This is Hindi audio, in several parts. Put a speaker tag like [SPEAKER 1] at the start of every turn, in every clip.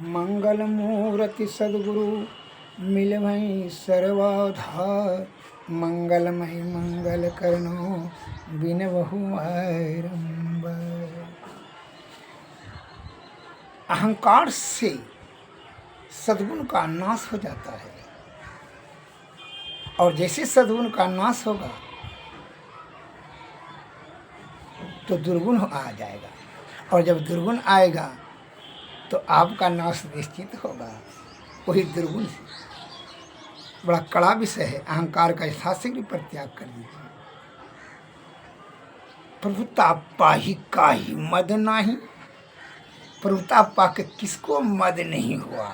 [SPEAKER 1] मंगल मूर्ति सद्गुरु मिलवहीं सर्वाधार। मंगलमय मंगल करनो बिन बहु आरंबर। अहंकार से सद्गुण का नाश हो जाता है, और जैसे सद्गुण का नाश होगा तो दुर्गुण आ जाएगा, और जब दुर्गुण आएगा तो आपका नाश निश्चित होगा। वही दुर्गुण से बड़ा कड़ा विषय है। अहंकार का शास्त्र परित्याग कर दीजिए। प्रभुता पाही काहि मद नाही। प्रभुता पा के किसको मद नहीं हुआ,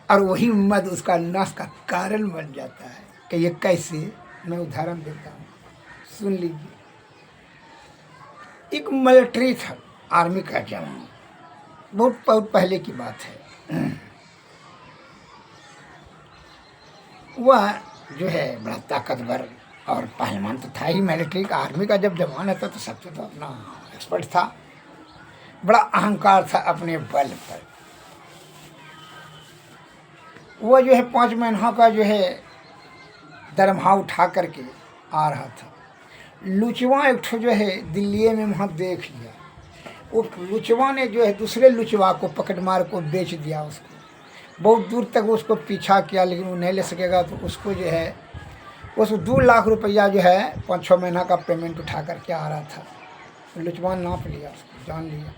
[SPEAKER 1] और वही मद उसका नाश का कारण बन जाता है। कि ये कैसे, मैं उदाहरण देता हूँ, सुन लीजिए। एक मिलिट्री था, आर्मी का जवान, बहुत बहुत पहले की बात है। वह जो है बड़ा ताकतवर और पहलवान तो था ही। मिलिट्री का, आर्मी का जब जवान होता तो सबसे तो अपना एक्सपर्ट था। बड़ा अहंकार था अपने बल पर। वह जो है 5 महीना का जो है दरमाहा उठा करके आ रहा था। लुचवा एक ठो जो है दिल्ली में वहाँ देख लिया। वो लुचवा ने जो है दूसरे लुचवा को पकड़ मार को बेच दिया उसको। बहुत दूर तक उसको पीछा किया, लेकिन वो नहीं ले सकेगा। तो उसको जो है उसको 2 लाख रुपया जो है 5-6 महीना का पेमेंट उठा करके आ रहा था। लुचवा नाप लिया, उसको जान लिया।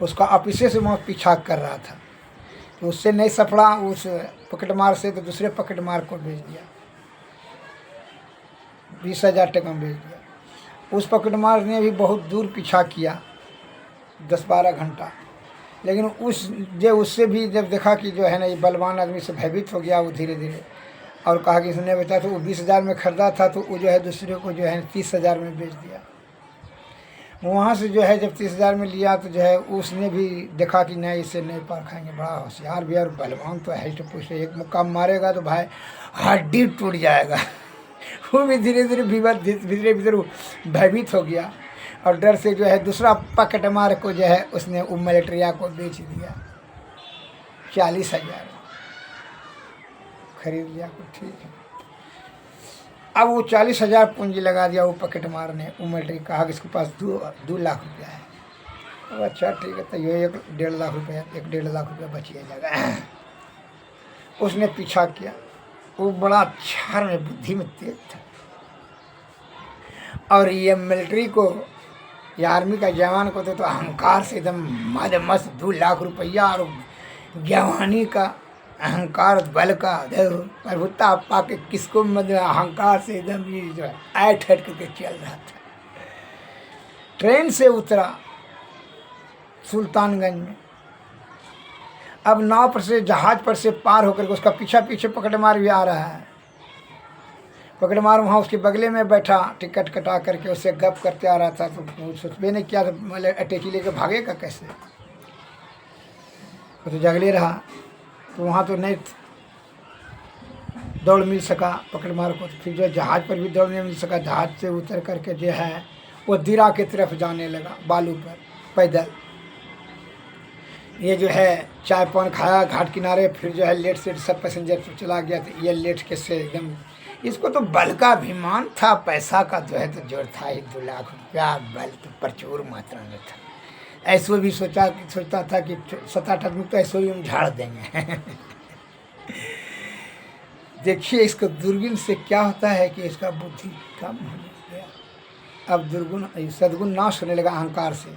[SPEAKER 1] उसका ऑफिसे से वहाँ पीछा कर रहा था। तो उससे नहीं सफड़ा, उस पकड़मार से, तो दूसरे पकड़मार को भेज दिया। 20,000 टका में भेज दिया। उस पकड़मार ने भी बहुत दूर पीछा किया, 10-12 घंटा। लेकिन उससे भी जब देखा कि जो है ना ये बलवान आदमी से भयभीत हो गया वो धीरे धीरे, और कहा कि इसने बचा, तो वो 20,000 में खरीदा था, तो वो जो है दूसरे को जो है 30,000 में बेच दिया। वहाँ से जो है जब 30,000 में लिया, तो जो है उसने भी देखा कि नहीं, इसे नहीं पार खाएंगे। बड़ा होशियार भी और बलवान तो है, तो पूछ एक मुक्का मारेगा तो भाई हड्डी टूट जाएगा। वो भी धीरे धीरे भीतर भयभीत हो गया, और डर से जो है दूसरा पकड़मार को जो है उसने वो मिलिट्रिया को बेच दिया। 40,000 खरीद लिया को, ठीक है। अब वो 40,000 पूंजी लगा दिया वो पॉकेटमार ने। वो मिलिट्री कहा कि इसके पास 2 लाख रुपया है। अब अच्छा ठीक है, तो ये 1.5 लाख रुपया, 1.5 लाख रुपया बच जाएगा। उसने पीछा किया। वो बड़ा क्षार में, बुद्धि में तेज था, और ये मिलिट्री को, ये आर्मी का जवान को तो अहंकार से एकदम मस्त 2 लाख रुपया, और जवानी का अहंकार बल का प्रभुता पाके किसको मतलब अहंकार से एकदम ये जो है ऐठ हट करके चल रहा था। ट्रेन से उतरा सुल्तानगंज में। अब नाव पर से, जहाज पर से पार होकर के उसका पीछे पकड़मार भी आ रहा है। पकड़मार वहाँ उसके बगले में बैठा, टिकट कटा करके उससे गप करते आ रहा था। तो सोचबे नहीं किया, तो मतलब अटैची लेके भागेगा कैसे, तो जगले रहा। तो वहाँ तो नहीं दौड़ मिल सका पकड़मार को। तो फिर जो जहाज पर भी दौड़ नहीं मिल सका। जहाज से उतर करके जो है वो दिरा की तरफ जाने लगा, बालू पर पैदल। ये जो है चाय पान खाया घाट किनारे, फिर जो है लेट सेट सब पैसेंजर तो चला गया। तो ये लेट के से एकदम, इसको तो बल का अभिमान था, पैसा का जो है तो जोर था ही। 2 लाख रुपया बल तो प्रचुर मात्रा में था। ऐसो भी सोचता था कि 7-8 आदमी तो ऐसो भी हम झाड़ देंगे। देखिए इसको दूरबीन से क्या होता है कि इसका बुद्धि कम होने गया। अब दुर्गुण, सद्गुण नाश होने लगा अहंकार से,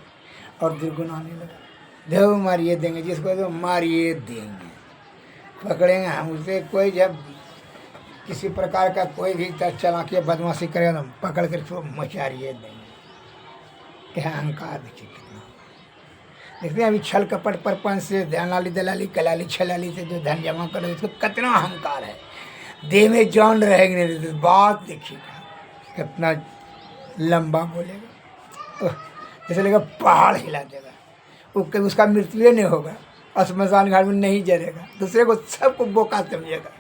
[SPEAKER 1] और दुर्गुण आने लगा। देव मारिए देंगे, जिसको तो मारिए देंगे, पकड़ेंगे हम उसे। कोई जब किसी प्रकार का कोई भी चालाकी बदमाशी करेगा तो पकड़ कर उसको मचारिए देंगे। क्या अहंकार देखिए कितना। देखते हैं अभी छल कपट परपन से, ध्यानाली दलाली कलाली छलाली से जो धन जमा कर उसको कितना अहंकार है। देह में जान रहेगी नहीं तो बात देखिएगा कितना लंबा बोलेगा, जैसे लगेगा पहाड़ हिला देगा। उसका मृत्यु नहीं होगा, श्मशान घाट में नहीं जरेगा, दूसरे को सबको बोका समझेगा,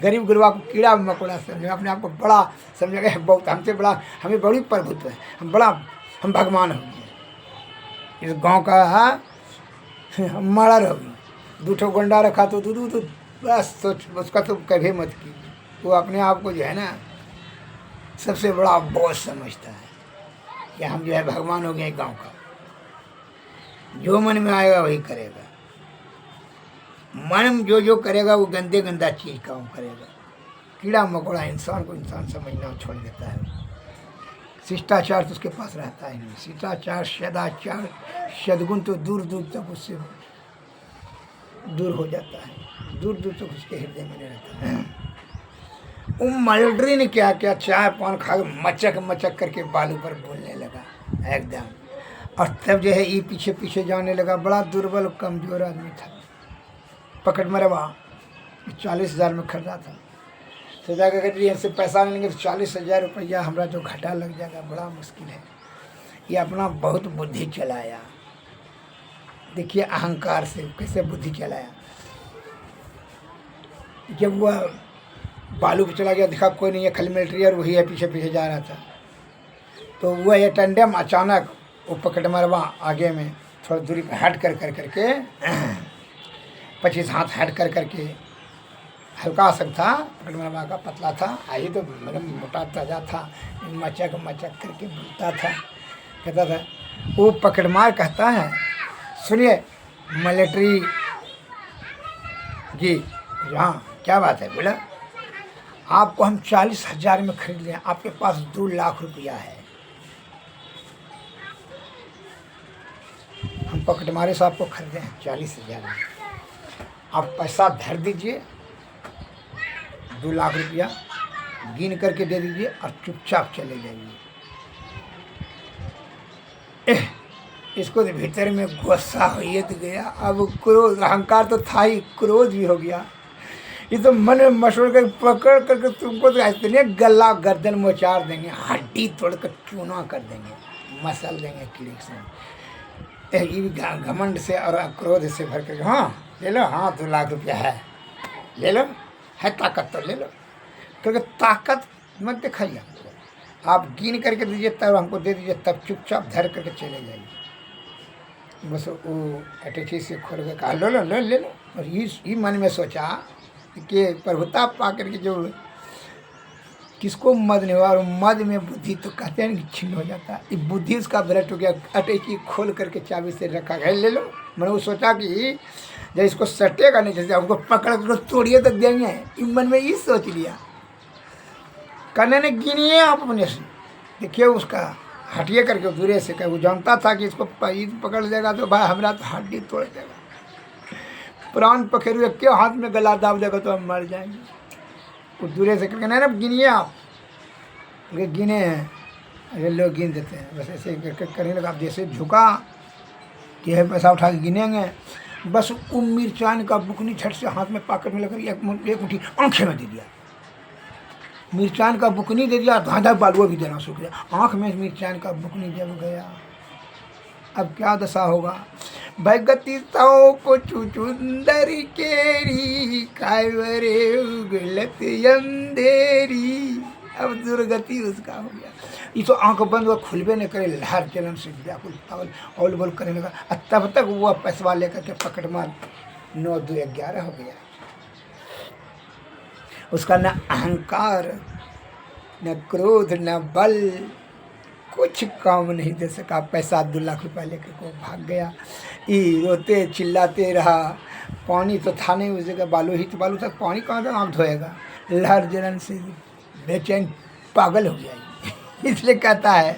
[SPEAKER 1] गरीब गुरबा को कीड़ा मकोड़ा समझेगा, अपने आप को बड़ा समझेगा। बहुत हमसे बड़ा, हमें बड़ी प्रभुत्व है, हम भगवान हो गए। इस गांव का मर्डर हो गई। 2 ठो गुंडा रखा तो दूध बस सोच उसका तो कभी मत कीजिए। वो अपने आप को जो है ना सबसे बड़ा बॉस समझता है कि हम जो है भगवान हो गए गांव का। जो मन में आएगा वही करेगा, मन में जो करेगा वो गंदे गंदा चीज का वो करेगा। कीड़ा मकोड़ा इंसान को इंसान समझना छोड़ देता है। शिष्टाचार तो उसके पास रहता ही नहीं। शिष्टाचार सदाचार सद्गुण तो दूर दूर तक उससे दूर हो जाता है, दूर दूर तक उसके हृदय में नहीं रहता है। वो मल्ड्री ने क्या किया, चाय पान खा के मचक मचक करके बालू पर बोलने लगा एकदम। और तब जो है ये पीछे पीछे जाने लगा। बड़ा दुर्बल कमजोर आदमी था। पकड़ मरवा 40,000 में खरीदा था। तो जाकर कहते हमसे पैसा नहीं लेंगे तो 40,000 रुपया हमारा जो घाटा लग जाएगा, बड़ा मुश्किल है। ये अपना बहुत बुद्धि चलाया। देखिए अहंकार से कैसे बुद्धि चलाया। जब वह बालू पे चला गया, देखा कोई नहीं है, खाली मिलिट्री और वही है पीछे पीछे जा रहा था। तो वह ये टंडम अचानक वो पकड़ मरवा आगे में थोड़ा दूरी पर हट कर करके 25 हाथ हट कर करके, हल्का सा था पकड़ मरवा का, पतला था, आई तो मतलब मोटा ताजा था, मचक मचक करके बोलता था, कहता था। वो पकड़मार कहता है, सुनिए मिलिट्री जी, हाँ क्या बात है। बोला आपको हम 40,000 में खरीद लें, आपके पास 2 लाख रुपया है। हम पकड़मारे से आपको खरीदे हैं 40,000 में, आप पैसा धर दीजिए, 2 लाख रुपया गिन करके दे दीजिए और चुपचाप चले जाइए। इसको तो भीतर में गुस्सा हो ये तो गया। अब क्रोध, अहंकार तो था ही, क्रोध भी हो गया। ये तो मन में मशहूर कर पकड़ करके तुमको तो इतने गला गर्दन मोचार देंगे, हड्डी तोड़कर चूना कर देंगे, मसल देंगे कीड़े से। ये भी घमंड से और क्रोध से भर कर, हाँ ले लो, हाँ 2 लाख रुपया है, ले लो, है ताकत तो ले लो। क्योंकि ताकत मत दिखाइए हमको, आप गिन करके दीजिए तब हमको दे दीजिए, तब चुपचाप धर करके चले जाइए। बस वो अटैची से खोल के कहा लो लो लो ले लो। और ये मन में सोचा कि प्रभुता पा करके जो किसको मद नहीं हुआ, और मद में बुद्धि तो कहते हैं कि छीन हो जाता है। ये बुद्धि उसका भ्रष्ट हो गया। अटैची खोल करके चाबी से रखा गया, ले लो। मैंने वो सोचा कि जब इसको सटेगा नहीं, जैसे हमको पकड़ कर तोड़िए तो देंगे, इन मन में ये सोच लिया। कहने ने गिनिए आप अपने से, देखिए उसका हटिए करके दूरे से कहे। वो जानता था कि इसको पकड़ लेगा तो भाई हमारा तो हड्डी तोड़ देगा, प्राण पखेरु के हाथ में गला दाब देगा तो हम मर जाएंगे। वो दूरे से करके ना गिनिए आप, गिने हैं, अरे लोग गिन देते हैं। बस ऐसे करने लगा। आप जैसे झुका कि है पैसा उठा के गिनेंगे, बस वो मिर्चान का बुकनी झट से हाथ में पॉकेट में लेकर एक मुट्ठी आँखें में दे दिया। मिर्चान का बुकनी दे दिया, धाधा बालुआ भी देना शुरू किया। आँख में मिर्चान का बुकनी जब गया, अब क्या दशा होगा। भगती तो को चुचुंदरी केरी कायवरे उगलत अंधेरी। अब दुर्गति उसका हो गया। ये तो आंख बंद हुआ, खुलबे नहीं करे, लहर चलन से व्याकुल पागल औल बोल करने लगा। तब तक वो पैसवा लेकर के पकड़ मार 9 2 11 हो गया। उसका न अहंकार, न क्रोध, न बल, कुछ काम नहीं दे सका। पैसा 2 लाख रुपया लेकर को भाग गया। ये रोते चिल्लाते रहा। पानी तो था नहीं उस जगह, बालू ही तो बालू था, पानी कहाँ से आँख धोएगा। लहर जलन से बेचैन पागल हो गया। इसलिए कहता है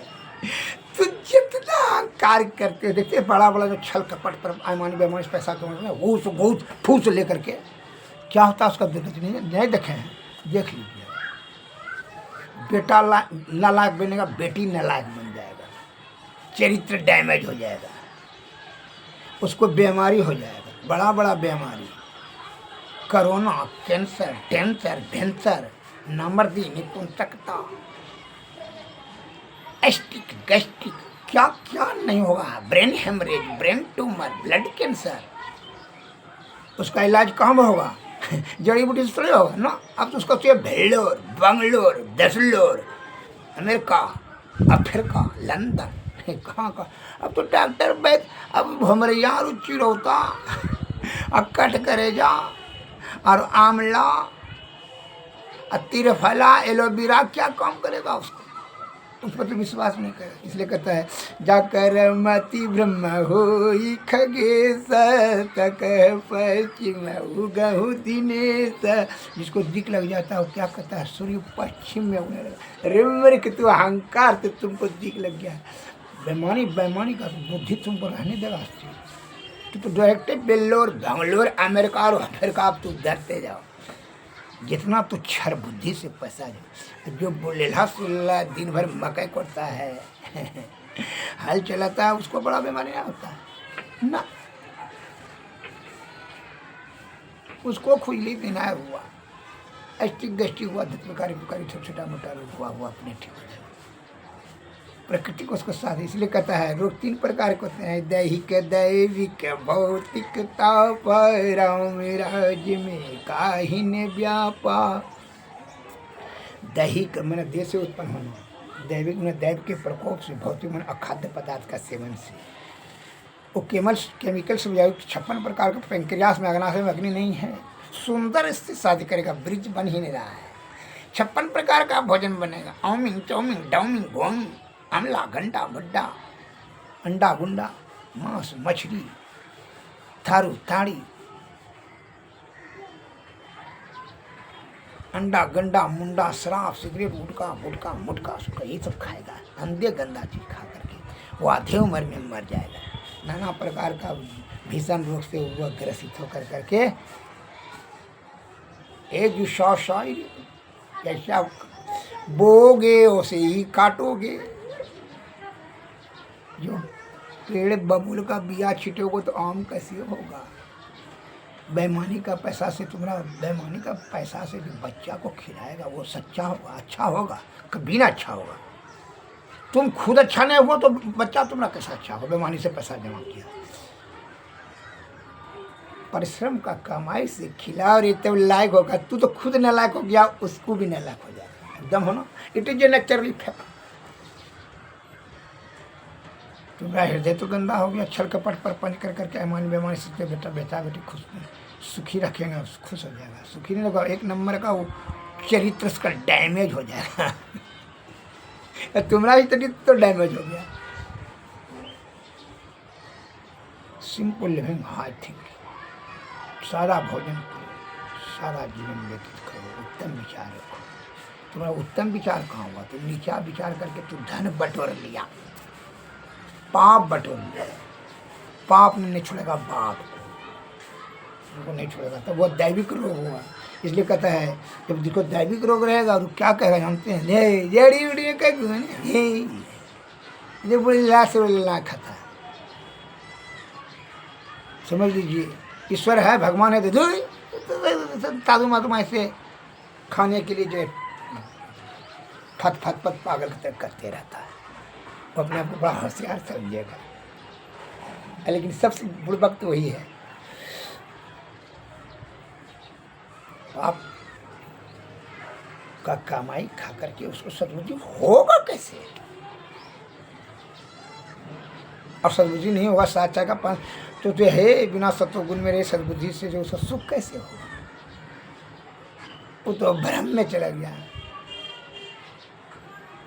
[SPEAKER 1] तो जितना अहंकार करते देखते, बड़ा बड़ा जो छल कपट पर आयमानी बेमानी पैसा कमाने वो तो बहुत फूस लेकर के क्या होता है उसका दुर्गति नहीं देखे हैं, देख लीजिए। बेटा नालायक बनेगा, बेटी नालायक बन जाएगा, चरित्र डैमेज हो जाएगा, उसको बीमारी हो जाएगा, बड़ा बड़ा बीमारी, कोरोना, कैंसर, टेंसर, नामर्दी, निपुंसकता, एस्टिक, गैस्ट्रिक, क्या क्या नहीं होगा, brain haemorrhage, brain tumour, blood cancer. उसका इलाज कहाँ होगा? जड़ी बूटी से थोड़ी होगा ना। अब तो उसका चाहिए भेल्लोर, बंगलोर, दसलोर, अमेरिका, अफ्रीका, लंदन। कहाँ का, अब तो डॉक्टर बैठ, अब भमरिया रुचि रोता अक्कट करेजा और आंवला तिरफला एलोवेरा क्या काम करेगा उसको, उस पर तो विश्वास नहीं करे। इसलिए कहता है जाकर मति ब्रह्म होई खगेश तक पश्चिम उगहु दिनेश। जिसको दिक लग जाता है वो क्या कहता है, सूर्य पश्चिम में उगने लगा। रिमर कि तू अहंकार तो तुमको दिक लग गया, बेमानी बेमानी का बुद्धि तुम पर रहने देगा। तो डायरेक्ट बेल्लोर बंगलोर अमेरिका और अफ्रीका आप तू डरते जाओ, जितना तो क्षर बुद्धि से पैसा जो बोलेला सुल्ला दिन भर मकई करता है हल चलाता है, उसको बड़ा बीमारी नहीं होता है ना। उसको खुजली देना हुआ, एस्टिक गस्टिक हुआ, धुतकारी पुकारी छोटा मोटा रोग हुआ अपने ठीक हो जाए। प्रकृति को उसको साथ, इसलिए कहता है रोग 3 प्रकार के होते हैं, दैहिक दैविक भौतिक ताप राम राज में काहिन व्यापा। दैहिक मैंने देह से उत्पन्न होना, दैविक मैंने दैव के प्रकोप से, भौतिक मैंने अखाद्य पदार्थ का सेवन से। वो केमिकल से 56 प्रकार के पेंक्रियास में अग्नाशय में अग्नि नहीं है, सुंदर स्थिति शादी करेगा, ब्रिज बन ही नहीं रहा है। 56 प्रकार का भोजन बनेगा, औमिंग चौमिंग डाउमिंग गोमिंग, अमला गंडा बड्डा अंडा गुंडा मांस मछली थारू थाड़ी अंडा गंडा मुंडा शराब सिगरेट गुटका गुटका मुटका सुटका ये सब खाएगा, अंधे गंदा चीज खा करके वो आधे उम्र में मर जाएगा। नाना प्रकार का भीषण रोग से वो ग्रसित होकर करके एक जो शायरी जैसा बोगे उसे ही काटोगे। जो पेड़ बबूल का बिया छिटोगे तो आम कैसे होगा। बेईमानी का पैसा से तुम्हारा, बेईमानी का पैसा से जो बच्चा को खिलाएगा वो सच्चा होगा, अच्छा होगा, कभी ना अच्छा होगा। तुम खुद अच्छा नहीं हुआ तो बच्चा तुम्हारा कैसा अच्छा होगा, बेईमानी से पैसा जमा किया। परिश्रम का कमाई से खिला और तो लायक होगा, तू तो खुद न लायक हो गया, उसको भी न लायक हो जाएगा। एकदम हो ना, it is a naturally fact. तुम्हारा हृदय तो गंदा हो गया, छल कपट पर पंच कर करके अमान बेमानी से बेटा बेटा बेटी खुश सुखी रखेंगे, खुश हो जाएगा। सुखी नहीं होगा, 1 नंबर का वो चरित्र उसका डैमेज हो जाएगा। तुम्हारा चरित्र तो डैमेज हो गया। सिंपल लिविंग, हाई थिंकिंग, सारा भोजन करो, सारा जीवन व्यतीत करो, उत्तम विचार रखो। तुम्हारा उत्तम विचार कहाँ हुआ, तुम नीचा विचार करके तुम धन बटोर लिया, पाप बटोर लिया। पाप नहीं छोड़ेगा बाप को, उनको नहीं छोड़ेगा, तब वो दैविक रोग हुआ। इसलिए कहता है जब जिसको दैविक रोग रहेगा और क्या कहेगा जानते हैं, जड़ी उड़ी कह बड़ी लाश ला खाता है। समझ लीजिए ईश्वर है, भगवान है, तो साधु महात्मा ऐसे खाने के लिए जो फत फत फत पागल करते रहता है, वो अपने आप को बड़ा होशियार समझेगा। लेकिन सबसे बुड़बक तो वही है। आप का कमाई खा करके उसको सद्बुद्धि होगा कैसे, और सद्बुद्धि नहीं होगा साचा का पान तो है बिना सत्व गुण में रहे सद्बुद्धि से जो उसका सुख कैसे होगा। वो तो भ्रम में चला गया।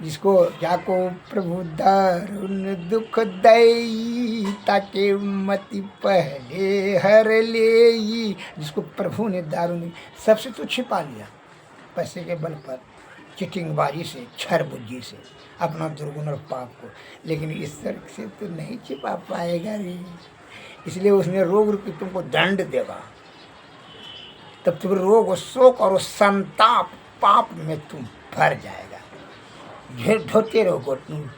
[SPEAKER 1] जिसको जाको प्रभु दारुण दुख दई ताके मति पहले हर ले, जिसको प्रभु ने दारुण सबसे तो छिपा लिया पैसे के बल पर, चिटिंगबाजी से, छर बुद्धि से अपना दुर्गुण और पाप को, लेकिन ईश्वर से तो नहीं छिपा पाएगा रे। इसलिए उसने रोग रूपी तुमको दंड देगा, तब तुम रोग शोक और संताप पाप में तुम भर जाएगा। ढोते रहो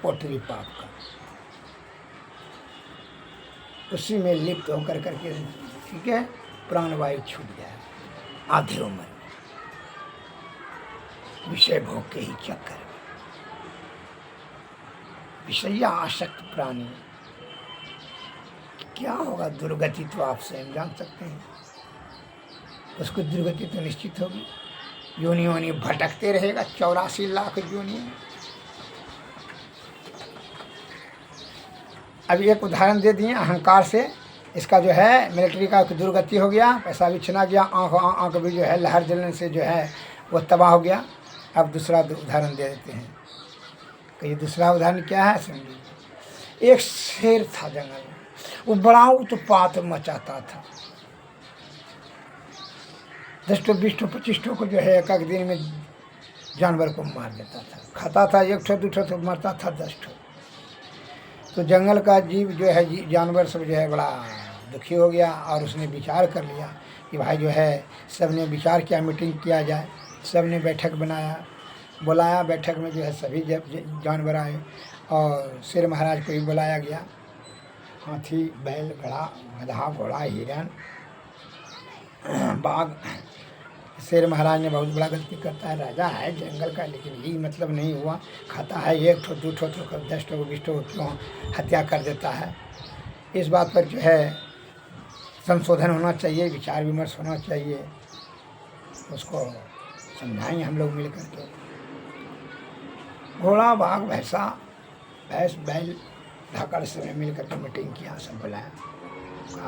[SPEAKER 1] पोटरी पाप का, उसी में लिप्त होकर करके ठीक है प्राणवायु छूट जाए आधे उम्र में, विषय भोग के ही चक्कर में। विषया आसक्त प्राणी क्या होगा, दुर्गति तो आप स्वयं जान सकते हैं। उसको दुर्गति तो निश्चित होगी, योनि योनि भटकते रहेगा 84 लाख योनि में। अब एक उदाहरण दे दिए अहंकार से, इसका जो है मिलिट्री का दुर्गति हो गया, पैसा भी छिना गया, आँख भी जो है लहर जलने से जो है वो तबाह हो गया। अब दूसरा उदाहरण दे देते हैं। तो ये दूसरा उदाहरण क्या है सुन लीजिए। एक शेर था जंगल में, वो बड़ा उत्पात मचाता था। 10 तो 20 तो 25 को जो है एक दिन में जानवर को मार देता था। खाता था 1 ठो 2 ठो तो मरता था 10 ठो। तो जंगल का जीव जो है जानवर सब जो है बड़ा दुखी हो गया और उसने विचार कर लिया कि भाई जो है सब ने विचार किया, मीटिंग किया जाए। सब ने बैठक बनाया, बुलाया। बैठक में जो है सभी जानवर आए और शेर महाराज को भी बुलाया गया। हाथी, बैल, गधा, घोड़ा, हिरन, बाघ। शेर महाराज ने बहुत बड़ा गलती करता है, राजा है जंगल का, लेकिन ये मतलब नहीं हुआ। खाता है 1 ठो 2 ठो तो 10 ठो 20 ठो क्यों हत्या कर देता है। इस बात पर जो है संशोधन होना चाहिए, विचार विमर्श होना चाहिए। उसको समझाएंगे हम लोग मिल करके। घोड़ा, बाघ, भैंस, बैल, धाकड़ से मिल करके मीटिंग किया, सब बुलाया।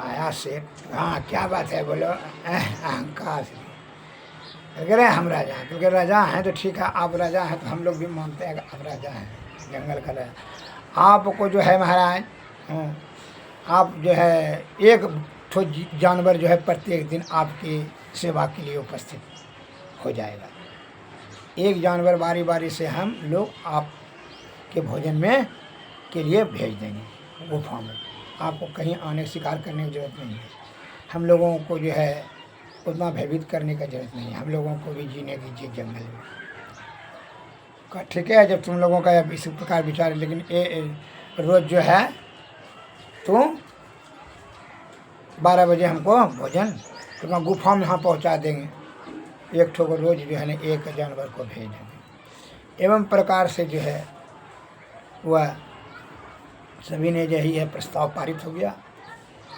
[SPEAKER 1] आया शेर, हाँ क्या बात है, बोलो। अहंकार से अगर हम राजा हैं, क्योंकि राजा हैं तो ठीक है, आप राजा हैं तो हम लोग भी मानते हैं कि आप राजा हैं, जंगल का राजा। आपको जो है महाराज, आप जो है 1 ठो जानवर जो है प्रत्येक दिन आपकी सेवा के लिए उपस्थित हो जाएगा। 1 जानवर बारी बारी से हम लोग आपके भोजन में के लिए भेज देंगे गुफा में। आपको कहीं आने शिकार करने की जरूरत नहीं है। हम लोगों को जो है उतना भयभीत करने का जरूरत नहीं है। हम लोगों को भी जीने दीजिए जंगल में। का ठीक है, जब तुम लोगों का इस प्रकार विचार है, लेकिन रोज़ जो है तुम 12 बजे हमको भोजन तो गुफा में यहाँ पहुँचा देंगे। 1 ठो को रोज़ जो है ना 1 जानवर को भेज देंगे। एवं प्रकार से जो है वह सभी ने यही है प्रस्ताव पारित हो गया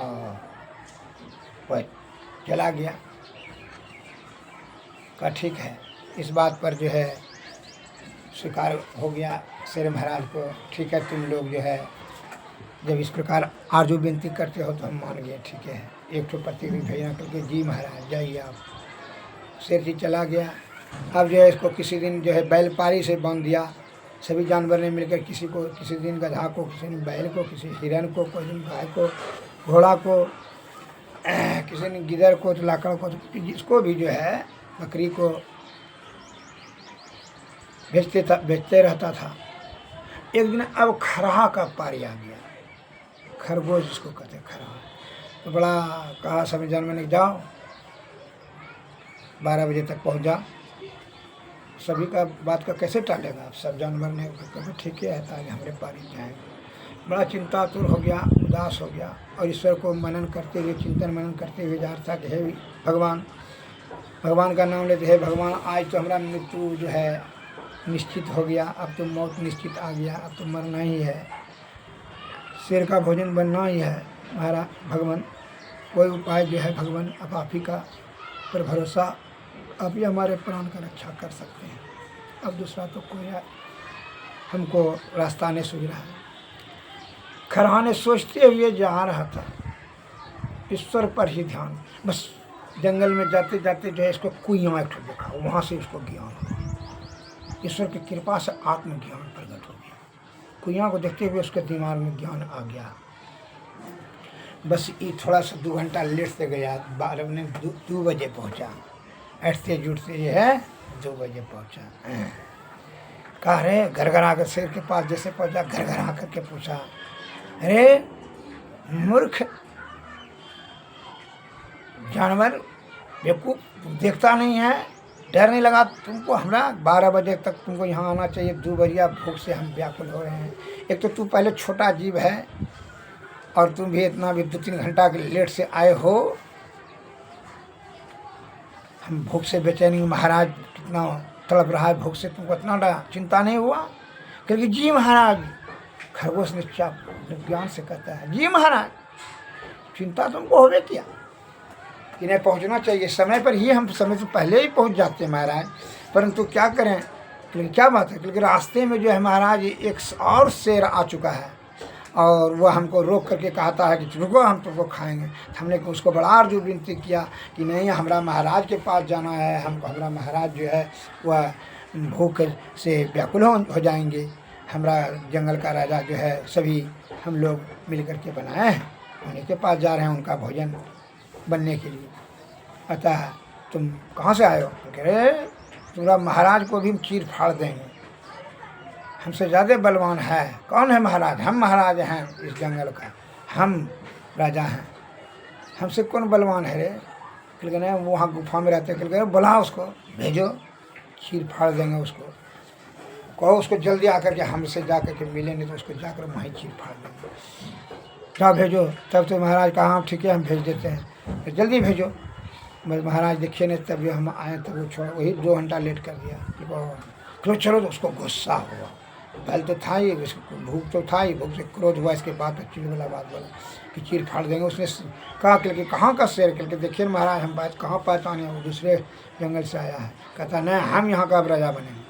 [SPEAKER 1] और वह चला गया। का ठीक है, इस बात पर जो है स्वीकार हो गया शेर महाराज को। ठीक है, तुम लोग जो है जब इस प्रकार आरजू विनती करते हो तो हम मान गए, ठीक है। 1 ठो पति भी भेजना करके, जी महाराज जाइए आप। शेर जी चला गया। अब जो है इसको किसी दिन जो है बैलपारी से बांध दिया। सभी जानवर ने मिलकर किसी दिन गधा को, किसी दिन बैल को, किसी हिरन को, कोई दिन गाय को, घोड़ा को, किसी ने गिदड़ को, तो लाकड़ को, तो जिसको भी जो है बकरी को बेचते रहता था। एक दिन अब खरहा का पारी आ गया, खरगोश जिसको कहते खरहा। तो बड़ा कहा सभी जानवर ने जाओ 12 बजे तक पहुंच जा। सभी का बात का कैसे टालेगा आप, सब जानवर ने कहा ठीक है ताकि हमारे पारी जाएंगे। बड़ा चिंतातुर हो गया, उदास हो गया और ईश्वर को मनन करते हुए, चिंतन मनन करते हुए जा रहा था कि हे भगवान का नाम लेते, हे भगवान आज तो हमारा मृत्यु जो है निश्चित हो गया, अब तो मौत निश्चित आ गया, अब तो मरना ही है, शेर का भोजन बनना ही है। महाराज भगवान कोई उपाय जो है भगवान आप ही का पर भरोसा, आप ही हमारे प्राण का रक्षा कर सकते हैं। अब दूसरा तो कोई हमको रास्ता नहीं सूझ रहा है। खरहा ने सोचते हुए जा रहा था, ईश्वर पर ही ध्यान। बस जंगल में जाते जाते जो है इसको कुइयाँ एक देखा, वहाँ से इसको ज्ञान हुआ। ईश्वर की कृपा से आत्मज्ञान प्रकट हो गया। कुइयाँ को देखते हुए उसके दिमाग में ज्ञान आ गया। बस ये थोड़ा सा 2 घंटा लेट से गया, 12 ने 2 बजे पहुँचा। ऐठते जुटते जो है 2 बजे पहुँचा। कहा रे घर कर शेर के पास जैसे पहुँचा, घर करके पूछा, अरे मूर्ख जानवर, बेवकूफ, देखता नहीं है, डर नहीं लगा तुमको? हमरा 12 बजे तक तुमको यहाँ आना चाहिए, 2 बजे भूख से हम व्याकुल हो रहे हैं। एक तो तू पहले छोटा जीव है और तुम भी इतना भी 2-3 घंटा के लेट से आए हो। हम भूख से बेचैनी, महाराज कितना तड़प रहा है भूख से, तुमको इतना चिंता नहीं हुआ? क्योंकि जी महाराज, खरगोश ने ज्ञान से कहता है, जी महाराज चिंता तुमको होवे क्या, इन्हें पहुंचना चाहिए समय पर ही। हम समय से पहले ही पहुंच जाते हैं महाराज, परंतु क्या करें। लेकिन क्या बात है, क्योंकि रास्ते में जो है महाराज एक और शेर आ चुका है और वह हमको रोक करके कहता है कि रुको हम तुमको खाएंगे। हमने उसको बड़ा अर्जुन विनती किया कि नहीं, हमारा महाराज के पास जाना है, हमको हमारा महाराज जो है वह भूख से व्याकुल हो जाएंगे। हमारा जंगल का राजा जो है सभी हम लोग मिल करके बनाए हैं, उन्हीं के पास जा रहे हैं उनका भोजन बनने के लिए। अतः तुम कहाँ से आए हो? कह रहे तुम्हारा महाराज को भी हम चीर फाड़ देंगे, हमसे ज़्यादा बलवान है। कौन है महाराज? हम महाराज हैं इस जंगल का, हम राजा हैं, हमसे कौन बलवान है रे? कल नहीं, वो वहाँ गुफा में रहते। कल बुलाओ उसको, भेजो, चीर फाड़ देंगे उसको। कहो उसको जल्दी आकर के हमसे जा कर के मिले, नहीं तो उसको जाकर वहीं चीर फाड़ देंगे। क्या भेजो? तब तो महाराज कहा हाँ ठीक है हम भेज देते हैं, तो जल्दी भेजो। बस महाराज देखिए नहीं, तब हम आए तब वो छोड़, वही 2 घंटा लेट कर दिया। क्रोध चलो, तो उसको गुस्सा हुआ। पहले तो था ही, उसको भूख तो था ही, भूख से क्रोध हुआ। इसके बाद तो चिड़ वाला बात बोला कि चीर फाड़ देंगे। उसने कहा कि कहाँ का शेर? करके देखिए महाराज हम बात कहाँ पहचाने, वो दूसरे जंगल से आया है। कहता नहीं, हम यहाँ का अब राजा बनेंगे।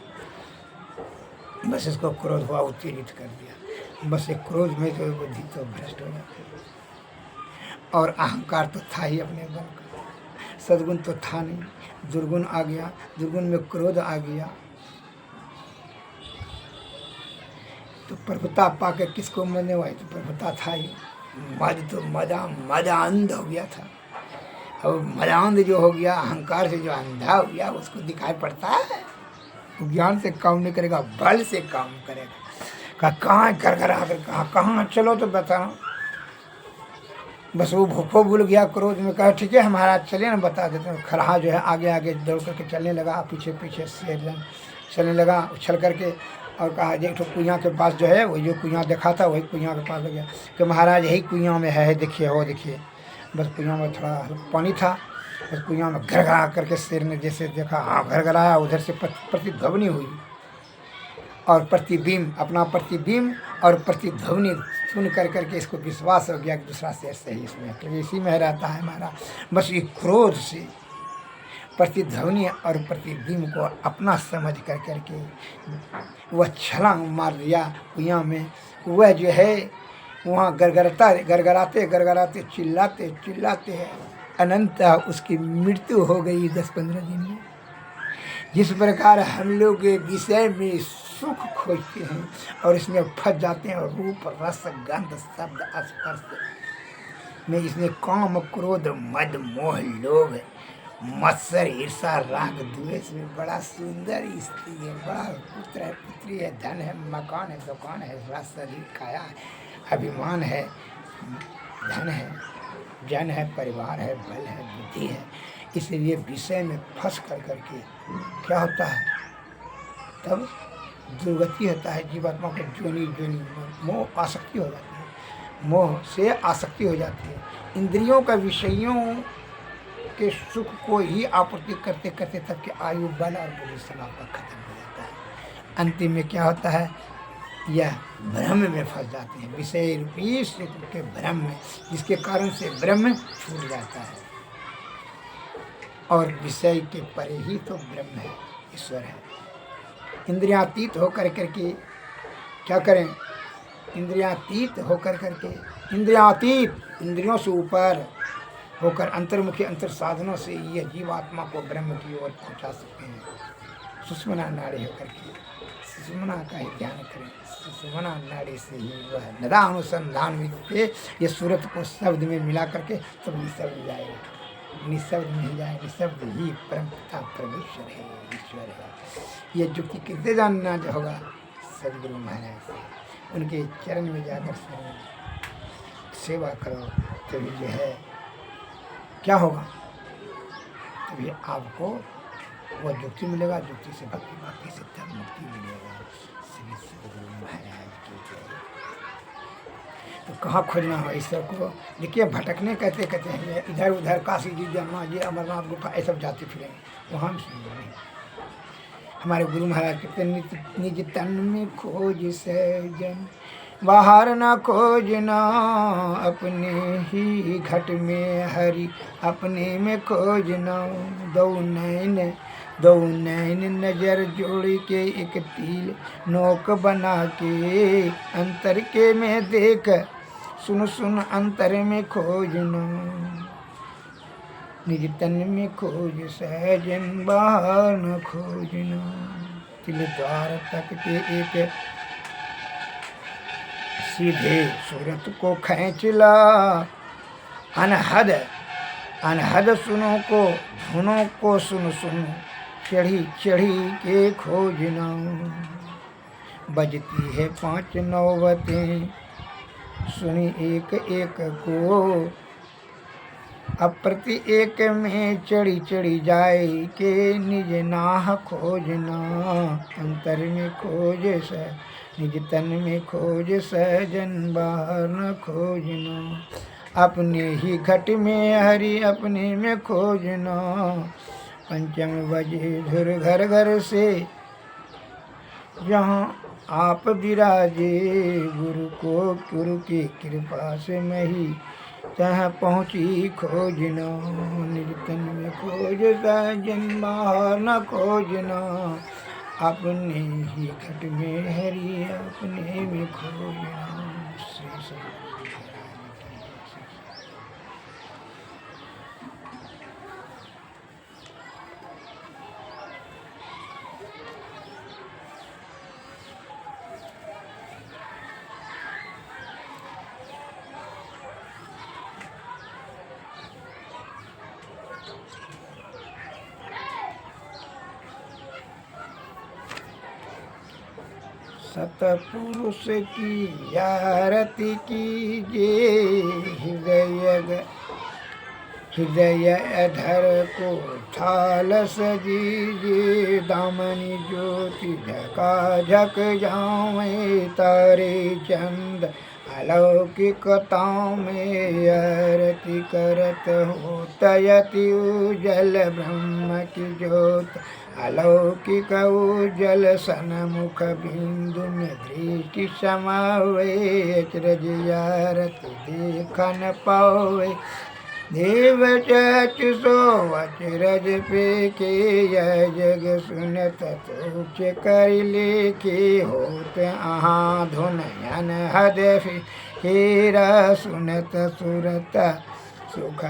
[SPEAKER 1] बस इसको क्रोध हुआ, उत्तेजित कर दिया। बस एक क्रोध में तो बुद्धि तो भ्रष्ट हो जाती है, और अहंकार तो था ही अपने बल का, सद्गुण तो था नहीं, दुर्गुण आ गया, दुर्गुण में क्रोध आ गया। तो प्रभुता पाकर किसको मरने हुआ? तो प्रभुता था ही, मद तो मदांध हो गया था। और मदांध जो हो गया, अहंकार से जो अंधा हो गया, उसको दिखाई पड़ता है, ज्ञान से काम नहीं करेगा, बल से काम करेगा। कहाँ घर आकर कहाँ चलो तो बताओ। बस वो भूखो भूल गया, क्रोध में कहा ठीक है महाराज चलिए ना, बता देते हैं। खरहा जो है आगे आगे दौड़ करके चलने लगा, पीछे पीछे शेर चलने लगा उछल करके। और कहा जो कुइयाँ के पास जो है, वही जो कुइयाँ देखा था वही कुइयाँ के पास हो गया कि महाराज यही कुइयाँ में है, देखिए वो देखिए। बस कुइयाँ में थोड़ा पानी था, बस कुइयाँ में घरघरा करके शेर ने जैसे देखा, हाँ घरघराया, उधर से प्रतिध्वनि हुई और प्रतिबिंब, अपना प्रतिबिंब और प्रतिध्वनि सुन कर करके इसको विश्वास हो गया कि दूसरा शेर सही इसमें, क्योंकि इसी में रहता है हमारा। बस ये क्रोध से प्रतिध्वनि और प्रतिबिंब को अपना समझ कर करके वह छलांग मार दिया कुइयाँ में। वह जो है वहाँ गड़गड़ाते चिल्लाते हैं, अनंत उसकी मृत्यु हो गई 10-15 दिन में। जिस प्रकार हम लोग विषय में सुख खोजते हैं और इसमें फंस जाते हैं, रूप रस गंध शब्द स्पर्श में, इसमें काम क्रोध मद मोह लोभ मत्सर ईर्षा राग द्वेष में बड़ा सुंदर स्त्री है, बड़ा पुत्र है पुत्री है, धन है मकान है दुकान है, बड़ा शरीर काया है, अभिमान है, धन है, जन है, परिवार है, बल है, बुद्धि है। इसलिए विषय में फंस कर करके क्या होता है, तब दुर्गति होता है। जीवात्मा को जोनी मोह आसक्ति हो जाती है, मोह से आसक्ति हो जाती है। इंद्रियों का विषयों के सुख को ही आपूर्ति करते करते तब के आयु बल और बुद्धि समाप्त खत्म हो जाता है। अंतिम में क्या होता है, यह ब्रह्म में फंस जाते हैं, विषय रूपी सुख के ब्रह्म में, जिसके कारण से ब्रह्म छूट जाता है। और विषय के परे ही तो ब्रह्म है, ईश्वर है। इंद्रियातीत होकर करके क्या करें, इंद्रियातीत होकर करके, इंद्रियातीत इंद्रियों से ऊपर होकर अंतर्मुखी अंतर साधनों से यह जीवात्मा को ब्रह्म की ओर पहुंचा सकते हैं। सुषुम्ना नाड़ी होकर के सुषुम्ना का ही ध्यान करें, सुषुम्ना नाड़ी से ही वह नदा अनुसंधान विद्ये, ये सूरत को शब्द में मिला करके तब निशब्द जाएगा, निशब्द नहीं जाए, निशब्द ही परम पिता परमेश्वर है, ईश्वर है। ये युक्ति कितने जानना जो होगा सदगुरु महाराज से, उनके चरण में जाकर सेवा करो, तभी जो है क्या होगा, तभी आपको वो युक्ति मिलेगा, युक्ति से भक्ति, भक्ति से धर्म मुक्ति मिलेगा। श्री सदगुरु महाराज की जय। तो कहाँ खोजना हो ईश्वर को? देखिए भटकने कहते कहते हैं, इधर उधर काशी जी जन्मा जी अमरनाथ गुफा ये सब जाते फिरेंगे, वहाँ हम सुन रहे हैं। हमारे गुरु महाराज कहते निज तन में खोज सजन, बाहर न खोजना, अपने ही घट में हरि अपने में खोजना। दो नैन दो नैन नजर जोड़ के एक तील नोक बना के अंतर के में देख सुन सुन अंतर में खोजना निज तन में खोज सहजन बाहर न खोजना तिल द्वार तक के एक सीधे सूरत को खींच ला अनहद अनहद सुनो को धुनों को सुन सुन चढ़ी चढ़ी के खोजना बजती है 5 नौबतें सुनी एक एक को अप्रति एक में चढ़ी चढ़ी जाए के निज नाह खोजना अंतर में खोज स निज तन में खोज सहजन बाहर न खोजना अपने ही घट में हरि अपने में खोजना पंचम बजे धुर घर घर से जहाँ आप विराजे गुरु की कृपा से मही तहाँ पहुँची खोजना निज तन में खोज सहजन बाहर न खोजना अपने ही घट में हरि अपने में खोजना श्री सद्गुरु सतपुरुष की आरती कीजिए हृदय अधर को थाल सजीजिए दामनी ज्योति झका झक जावे तारे चंद अलौकिकताओं में आरती करत हो तयति उजल ब्रह्म की ज्योत अलौकिक उज्जल सनमुख बिंदु में दृष्टि समावे अचरज आरती देख न पावे देव चक्षुषो अचरज पे के यह जग सुनत तोच कर लेके होत आहाँ धुनयन हद हीरा सुनत सुरत सुख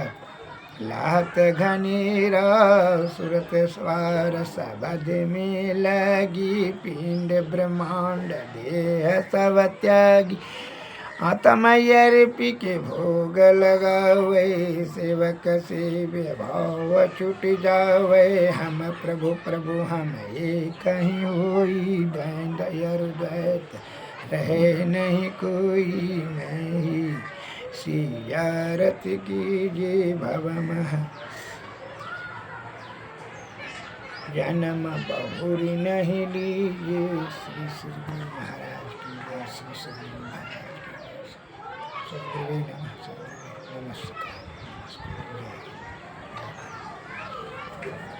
[SPEAKER 1] लाहत घनेरा सुरत स्वार सबद में लगी पिंड ब्रह्मांड देह सब त्यागी आत्मयर्पी के भोग लगावे सेवक से भाव छूट जावे हम प्रभु प्रभु हम एक ही होई दैंदयर दैत रहे नहीं कोई नहीं सियारत कीजिए भव महा जन्म बहुरी नहीं लीजिए श्री श्री महाराज की जय श्री श्री महाराज की जय सद्गुरु नमः।